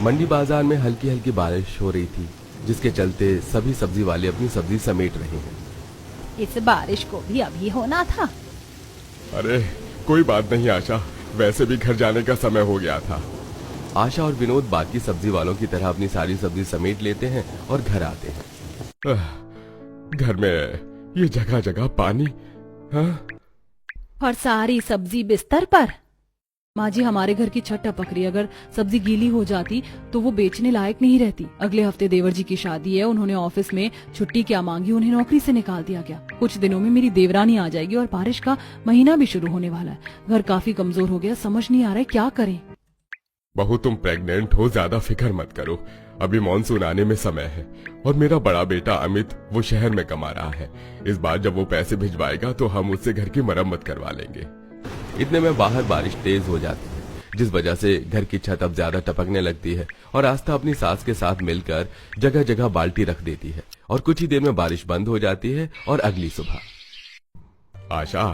मंडी बाजार में हल्की हल्की बारिश हो रही थी, जिसके चलते सभी सब्जी वाले अपनी सब्जी समेट रहे हैं। इस बारिश को भी अभी होना था। अरे कोई बात नहीं आशा, वैसे भी घर जाने का समय हो गया था। आशा और विनोद बाकी सब्जी वालों की तरह अपनी सारी सब्जी समेट लेते हैं और घर आते हैं। घर में ये जगह जगह पानी, हाँ? और सारी सब्जी बिस्तर पर। माँ जी, हमारे घर की छत टपक रही, अगर सब्जी गीली हो जाती तो वो बेचने लायक नहीं रहती। अगले हफ्ते देवर जी की शादी है, उन्होंने ऑफिस में छुट्टी क्या मांगी, उन्हें नौकरी से निकाल दिया गया। कुछ दिनों में मेरी देवरानी आ जाएगी और बारिश का महीना भी शुरू होने वाला है। घर काफी कमजोर हो गया, समझ नहीं आ रहा है क्या करें। बहू तुम प्रेग्नेंट हो, ज्यादा फिक्र मत करो। अभी मानसून आने में समय है और मेरा बड़ा बेटा अमित वो शहर में कमा रहा है। इस बार जब वो पैसे भिजवाएगा तो हम उससे घर की मरम्मत करवा लेंगे। इतने में बाहर बारिश तेज हो जाती है, जिस वजह से घर की छत अब ज्यादा टपकने लगती है और आस्था अपनी सास के साथ मिलकर जगह जगह बाल्टी रख देती है और कुछ ही देर में बारिश बंद हो जाती है। और अगली सुबह आशा,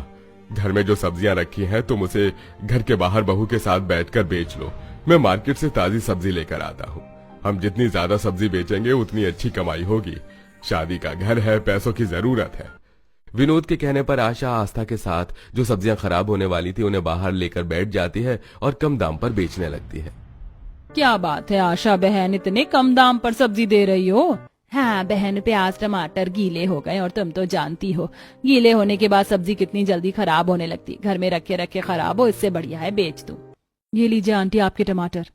घर में जो सब्जियां रखी हैं तुम उसे घर के बाहर बहू के साथ बैठकर बेच लो। मैं मार्केट से ताजी सब्जी लेकर आता हूँ। हम जितनी ज्यादा सब्जी बेचेंगे उतनी अच्छी कमाई होगी। शादी का घर है, पैसों की जरूरत है। विनोद के कहने पर आशा आस्था के साथ जो सब्जियां खराब होने वाली थी उन्हें बाहर लेकर बैठ जाती है और कम दाम पर बेचने लगती है। क्या बात है आशा बहन, इतने कम दाम पर सब्जी दे रही हो? हाँ बहन, प्याज टमाटर गीले हो गए और तुम तो जानती हो गीले होने के बाद सब्जी कितनी जल्दी खराब होने लगती। घर में रखे रखे खराब हो, इससे बढ़िया है बेच दूं। ये लीजिए आंटी आपके टमाटर।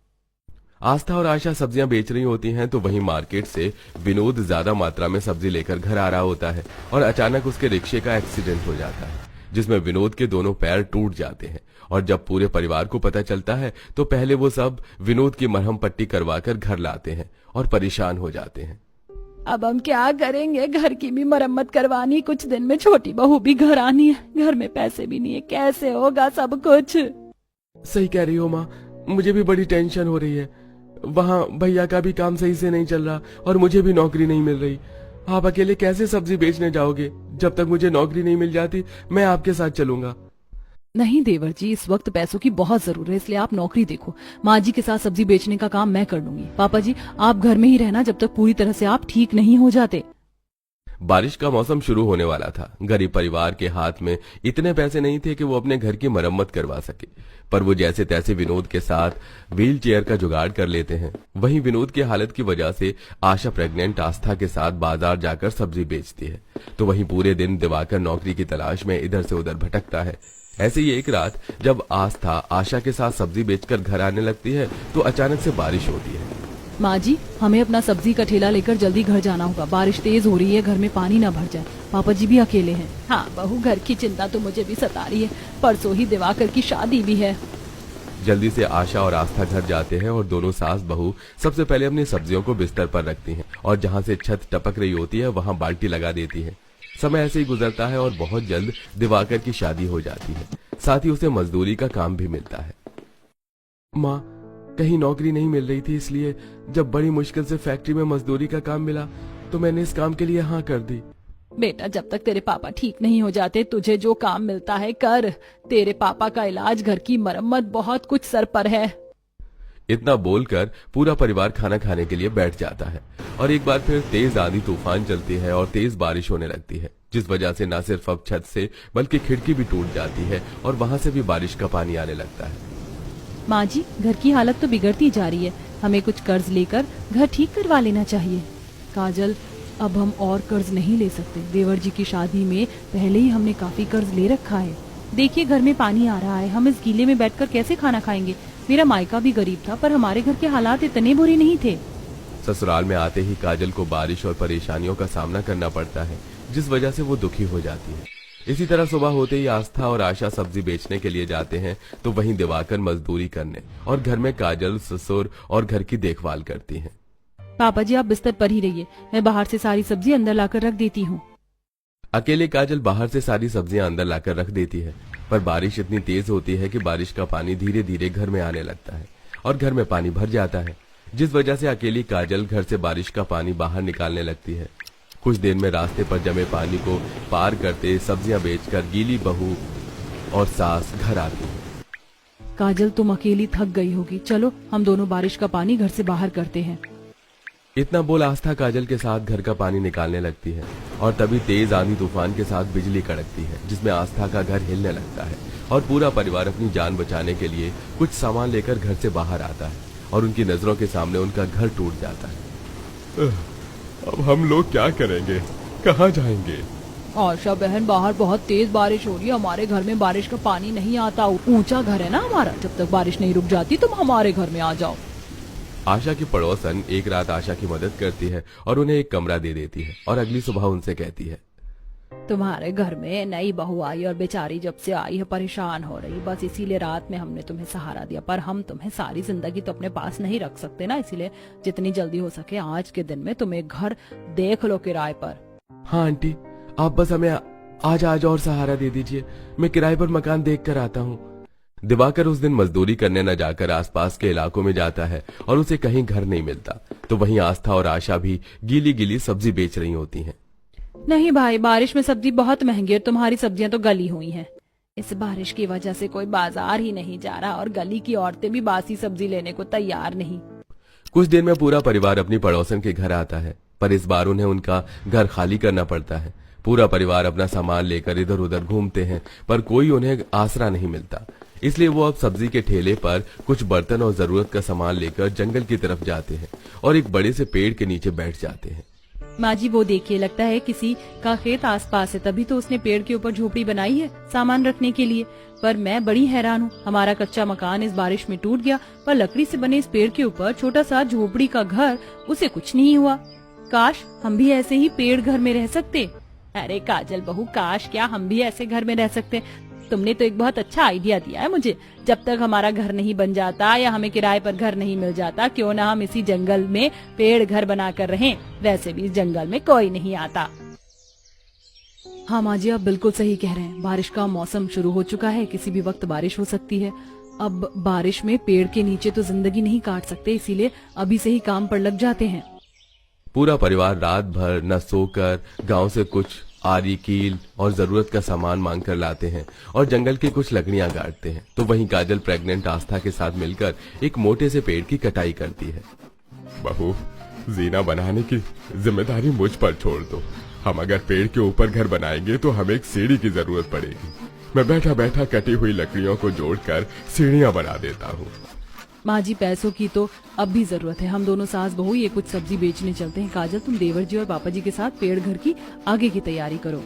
आस्था और आशा सब्जियां बेच रही होती हैं तो वहीं मार्केट से विनोद ज्यादा मात्रा में सब्जी लेकर घर आ रहा होता है और अचानक उसके रिक्शे का एक्सीडेंट हो जाता है, जिसमें विनोद के दोनों पैर टूट जाते हैं। और जब पूरे परिवार को पता चलता है तो पहले वो सब विनोद की मरहम पट्टी करवाकर घर लाते हैं और परेशान हो जाते हैं। अब हम क्या करेंगे, घर की भी मरम्मत करवानी, कुछ दिन में छोटी बहू भी घर आनी है, घर में पैसे भी नहीं है, कैसे होगा सब कुछ? सही कह रही हो माँ, मुझे भी बड़ी टेंशन हो रही है। वहाँ भैया का भी काम सही से नहीं चल रहा और मुझे भी नौकरी नहीं मिल रही। आप अकेले कैसे सब्जी बेचने जाओगे? जब तक मुझे नौकरी नहीं मिल जाती मैं आपके साथ चलूंगा। नहीं देवर जी, इस वक्त पैसों की बहुत जरूरत है, इसलिए आप नौकरी देखो। माँ जी के साथ सब्जी बेचने का काम मैं कर लूंगी। पापा जी आप घर में ही रहना जब तक पूरी तरह से आप ठीक नहीं हो जाते। बारिश का मौसम शुरू होने वाला था। गरीब परिवार के हाथ में इतने पैसे नहीं थे कि वो अपने घर की मरम्मत करवा सके, पर वो जैसे तैसे विनोद के साथ व्हील चेयर का जुगाड़ कर लेते हैं। वहीं विनोद की हालत की वजह से आशा प्रेग्नेंट आस्था के साथ बाजार जाकर सब्जी बेचती है, तो वहीं पूरे दिन दिवाकर नौकरी की तलाश में इधर से उधर भटकता है। ऐसे ही एक रात जब आस्था आशा के साथ सब्जी बेचकर घर आने लगती है तो अचानक से बारिश होती है। माँ जी हमें अपना सब्जी का ठेला लेकर जल्दी घर जाना होगा, बारिश तेज हो रही है, घर में पानी ना भर जाए। पापा जी भी अकेले हैं। हाँ बहू, घर की चिंता तो मुझे भी सता रही है, परसों ही दिवाकर की शादी भी है। जल्दी से आशा और आस्था घर जाते हैं और दोनों सास बहू सबसे पहले अपनी सब्जियों को बिस्तर पर रखती हैं और जहाँ से छत टपक रही होती है वहाँ बाल्टी लगा देती है। समय ऐसे ही गुजरता है और बहुत जल्द दिवाकर की शादी हो जाती है, साथ ही उसे मजदूरी का काम भी मिलता है। माँ, कहीं नौकरी नहीं मिल रही थी, इसलिए जब बड़ी मुश्किल से फैक्ट्री में मजदूरी का काम मिला तो मैंने इस काम के लिए हाँ कर दी। बेटा जब तक तेरे पापा ठीक नहीं हो जाते तुझे जो काम मिलता है कर। तेरे पापा का इलाज, घर की मरम्मत, बहुत कुछ सर पर है। इतना बोलकर पूरा परिवार खाना खाने के लिए बैठ जाता है और एक बार फिर तेज आंधी तूफान चलती है और तेज बारिश होने लगती है, जिस वजह से न सिर्फ अब छत से बल्कि खिड़की भी टूट जाती है और वहां से भी बारिश का पानी आने लगता है। माँ जी घर की हालत तो बिगड़ती जा रही है, हमें कुछ कर्ज लेकर घर ठीक करवा लेना चाहिए। काजल, अब हम और कर्ज नहीं ले सकते। देवर जी की शादी में पहले ही हमने काफी कर्ज ले रखा है। देखिए घर में पानी आ रहा है, हम इस गीले में बैठकर कैसे खाना खाएंगे? मेरा मायका भी गरीब था पर हमारे घर के हालात इतने बुरे नहीं थे। ससुराल में आते ही काजल को बारिश और परेशानियों का सामना करना पड़ता है, जिस वजह से वो दुखी हो जाती है। इसी तरह सुबह होते ही आस्था और आशा सब्जी बेचने के लिए जाते हैं तो वहीं दिवाकर मजदूरी करने और घर में काजल ससुर और घर की देखभाल करती हैं। पापा जी आप बिस्तर पर ही रहिए, मैं बाहर से सारी सब्जी अंदर लाकर रख देती हूँ। अकेले काजल बाहर से सारी सब्जियां अंदर लाकर रख देती है, पर बारिश इतनी तेज होती है कि बारिश का पानी धीरे धीरे घर में आने लगता है और घर में पानी भर जाता है, जिस वजह से अकेली काजल घर से बारिश का पानी बाहर निकालने लगती है। कुछ देर में रास्ते पर जमे पानी को पार करते सब्जियां बेचकर गीली बहू और सास घर आती है। काजल तुम अकेली थक गई होगी, चलो हम दोनों बारिश का पानी घर से बाहर करते हैं। इतना बोल आस्था काजल के साथ घर का पानी निकालने लगती है और तभी तेज आंधी तूफान के साथ बिजली कड़कती है, जिसमें आस्था का घर हिलने लगता है और पूरा परिवार अपनी जान बचाने के लिए कुछ सामान लेकर घर से बाहर आता है और उनकी नजरों के सामने उनका घर टूट जाता है। अब हम लोग क्या करेंगे, कहाँ जाएंगे? आशा बहन, बाहर बहुत तेज बारिश हो रही है, हमारे घर में बारिश का पानी नहीं आता, ऊंचा घर है ना हमारा, जब तक बारिश नहीं रुक जाती तुम हमारे घर में आ जाओ। आशा की पड़ोसन एक रात आशा की मदद करती है और उन्हें एक कमरा दे देती है और अगली सुबह उनसे कहती है, तुम्हारे घर में नई बहू आई और बेचारी जब से आई है परेशान हो रही, बस इसीलिए रात में हमने तुम्हें सहारा दिया, पर हम तुम्हें सारी जिंदगी तो अपने पास नहीं रख सकते ना, इसीलिए जितनी जल्दी हो सके आज के दिन में तुम एक घर देख लो किराए पर। हाँ आंटी, आप बस हमें आज और सहारा दे दीजिए, मैं किराए पर मकान देख कर आता हूँ। दिवाकर उस दिन मजदूरी करने न जाकर आसपास के इलाकों में जाता है और उसे कहीं घर नहीं मिलता, तो वहीं आस्था और आशा भी गीली गीली सब्जी बेच रही होती हैं। नहीं भाई, बारिश में सब्जी बहुत महंगी और तुम्हारी सब्जियां तो गली हुई हैं। इस बारिश की वजह से कोई बाजार ही नहीं जा रहा और गली की औरतें भी बासी सब्जी लेने को तैयार नहीं। कुछ देर में पूरा परिवार अपनी पड़ोसन के घर आता है, पर इस बार उन्हें उनका घर खाली करना पड़ता है। पूरा परिवार अपना सामान लेकर इधर उधर घूमते हैं, पर कोई उन्हें आसरा नहीं मिलता, इसलिए वो अब सब्जी के ठेले पर कुछ बर्तन और जरूरत का सामान लेकर जंगल की तरफ जाते हैं और एक बड़े से पेड़ के नीचे बैठ जाते हैं। माँ जी, वो देखिए, लगता है किसी का खेत आसपास है, तभी तो उसने पेड़ के ऊपर झोपड़ी बनाई है सामान रखने के लिए। पर मैं बड़ी हैरान हूँ, हमारा कच्चा मकान इस बारिश में टूट गया, पर लकड़ी से बने इस पेड़ के ऊपर छोटा सा झोपड़ी का घर, उसे कुछ नहीं हुआ। काश हम भी ऐसे ही पेड़ घर में रह सकते। अरे काजल बहू, काश क्या हम भी ऐसे घर में रह सकते। तुमने तो एक बहुत अच्छा आइडिया दिया है मुझे। जब तक हमारा घर नहीं बन जाता या हमें किराए पर घर नहीं मिल जाता, क्यों ना हम इसी जंगल में पेड़ घर बनाकर रहें। वैसे भी इस जंगल में कोई नहीं आता। हाँ माँ जी, आप बिल्कुल सही कह रहे हैं। बारिश का मौसम शुरू हो चुका है, किसी भी वक्त बारिश हो सकती है। अब बारिश में पेड़ के नीचे तो जिंदगी नहीं काट सकते, इसीलिए अभी से ही काम पर लग जाते हैं। पूरा परिवार रात भर न सोकर गांव से कुछ आरी, कील और जरूरत का सामान मांग कर लाते हैं और जंगल की कुछ लकड़ियां गाड़ते हैं। तो वहीं काजल प्रेग्नेंट आस्था के साथ मिलकर एक मोटे से पेड़ की कटाई करती है। बहू, जीना बनाने की जिम्मेदारी मुझ पर छोड़ दो। हम अगर पेड़ के ऊपर घर बनाएंगे तो हमें एक सीढ़ी की जरूरत पड़ेगी। मैं बैठा बैठा कटी हुई लकड़ियों को जोड़कर सीढ़ियां बना देता हूँ। माँ जी, पैसों की तो अब भी जरूरत है। हम दोनों सास बहू ये कुछ सब्जी बेचने चलते हैं। काजल, तुम देवर जी और पापा जी के साथ पेड़ घर की आगे की तैयारी करो।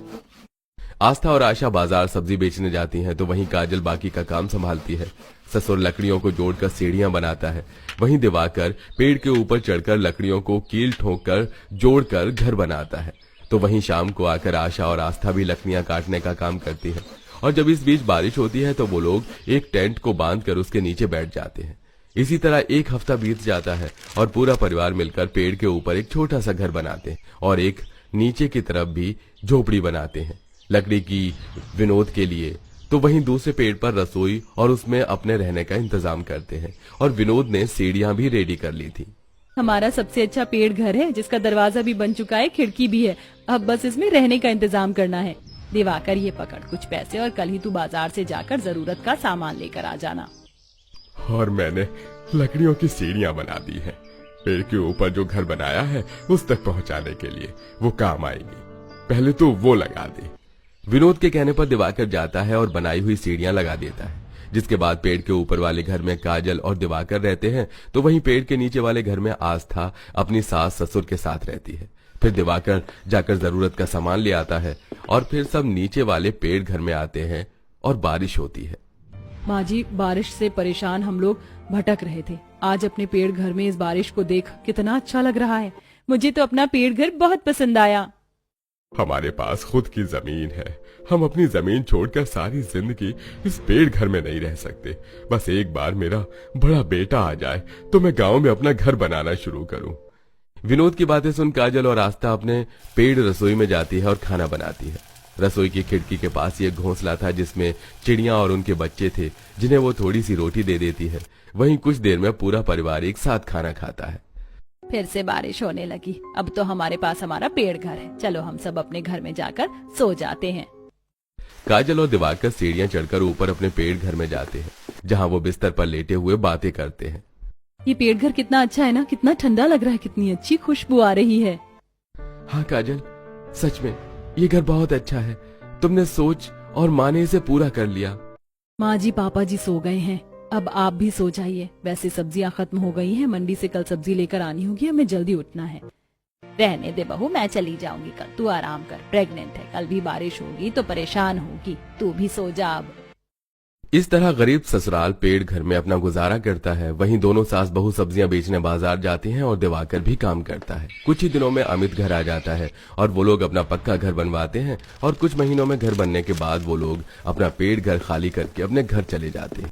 आस्था और आशा बाजार सब्जी बेचने जाती हैं, तो वहीं काजल बाकी का काम संभालती है। ससुर लकड़ियों को जोड़कर सीढ़ियां बनाता है, वहीं दिवाकर पेड़ के ऊपर चढ़कर लकड़ियों को कील ठोक कर जोड़कर घर बनाता है। तो वहीं शाम को आकर आशा और आस्था भी लकड़ियां काटने का काम करती है और जब इस बीच बारिश होती है तो वो लोग एक टेंट को बांधकर उसके नीचे बैठ जाते हैं। इसी तरह एक हफ्ता बीत जाता है और पूरा परिवार मिलकर पेड़ के ऊपर एक छोटा सा घर बनाते हैं और एक नीचे की तरफ भी झोपड़ी बनाते हैं लकड़ी की विनोद के लिए। तो वहीं दूसरे पेड़ पर रसोई और उसमें अपने रहने का इंतजाम करते हैं और विनोद ने सीढ़ियां भी रेडी कर ली थी। हमारा सबसे अच्छा पेड़ घर है, जिसका दरवाजा भी बन चुका है, खिड़की भी है। अब बस इसमें रहने का इंतजाम करना है। दिवाकर, ये पकड़ कुछ पैसे और कल ही तू बाजार से जाकर जरूरत का सामान लेकर आ जाना। और मैंने लकड़ियों की सीढ़ियां बना दी है। पेड़ के ऊपर जो घर बनाया है उस तक पहुंचाने के लिए वो काम आएगी। पहले तो वो लगा दे। विनोद के कहने पर दिवाकर जाता है और बनाई हुई सीढ़ियां लगा देता है, जिसके बाद पेड़ के ऊपर वाले घर में काजल और दिवाकर रहते हैं। तो वहीं पेड़ के नीचे वाले घर में आस्था अपनी सास ससुर के साथ रहती है। फिर दिवाकर जाकर जरूरत का सामान ले आता है और फिर सब नीचे वाले पेड़ घर में आते हैं और बारिश होती है। माँ जी, बारिश से परेशान हम लोग भटक रहे थे। आज अपने पेड़ घर में इस बारिश को देख कितना अच्छा लग रहा है। मुझे तो अपना पेड़ घर बहुत पसंद आया। हमारे पास खुद की जमीन है। हम अपनी जमीन छोड़कर सारी जिंदगी इस पेड़ घर में नहीं रह सकते। बस एक बार मेरा बड़ा बेटा आ जाए तो मैं गांव में अपना घर बनाना शुरू करूं। विनोद की बातें सुन काजल और आस्था अपने पेड़ रसोई में जाती है और खाना बनाती है। रसोई की खिड़की के पास एक घोंसला था जिसमें चिड़िया और उनके बच्चे थे, जिन्हें वो थोड़ी सी रोटी दे देती है। वहीं कुछ देर में पूरा परिवार एक साथ खाना खाता है। फिर से बारिश होने लगी। अब तो हमारे पास हमारा पेड़ घर है। चलो हम सब अपने घर में जाकर सो जाते हैं। काजल और दिवाकर सीढ़ियां चढ़कर ऊपर अपने पेड़ घर में जाते हैं, जहां वो बिस्तर पर लेटे हुए बातें करते हैं। ये पेड़ घर कितना अच्छा है ना, कितना ठंडा लग रहा है, कितनी अच्छी खुशबू आ रही है। हाँ काजल, सच में ये घर बहुत अच्छा है। तुमने सोच और माँ ने इसे पूरा कर लिया। माँ जी पापा जी सो गए हैं, अब आप भी सो जाइए। वैसे सब्जियां खत्म हो गई हैं, मंडी से कल सब्जी लेकर आनी होगी, हमें जल्दी उठना है। रहने दे बहू, मैं चली जाऊंगी कल, तू आराम कर, प्रेग्नेंट है, कल भी बारिश होगी तो परेशान होगी, तू भी सो जा अब। इस तरह गरीब ससुराल पेड़ घर में अपना गुजारा करता है। वहीं दोनों सास बहू सब्जियां बेचने बाजार जाती हैं और दिवाकर भी काम करता है। कुछ ही दिनों में अमित घर आ जाता है और वो लोग अपना पक्का घर बनवाते हैं और कुछ महीनों में घर बनने के बाद वो लोग अपना पेड़ घर खाली करके अपने घर चले जाते हैं।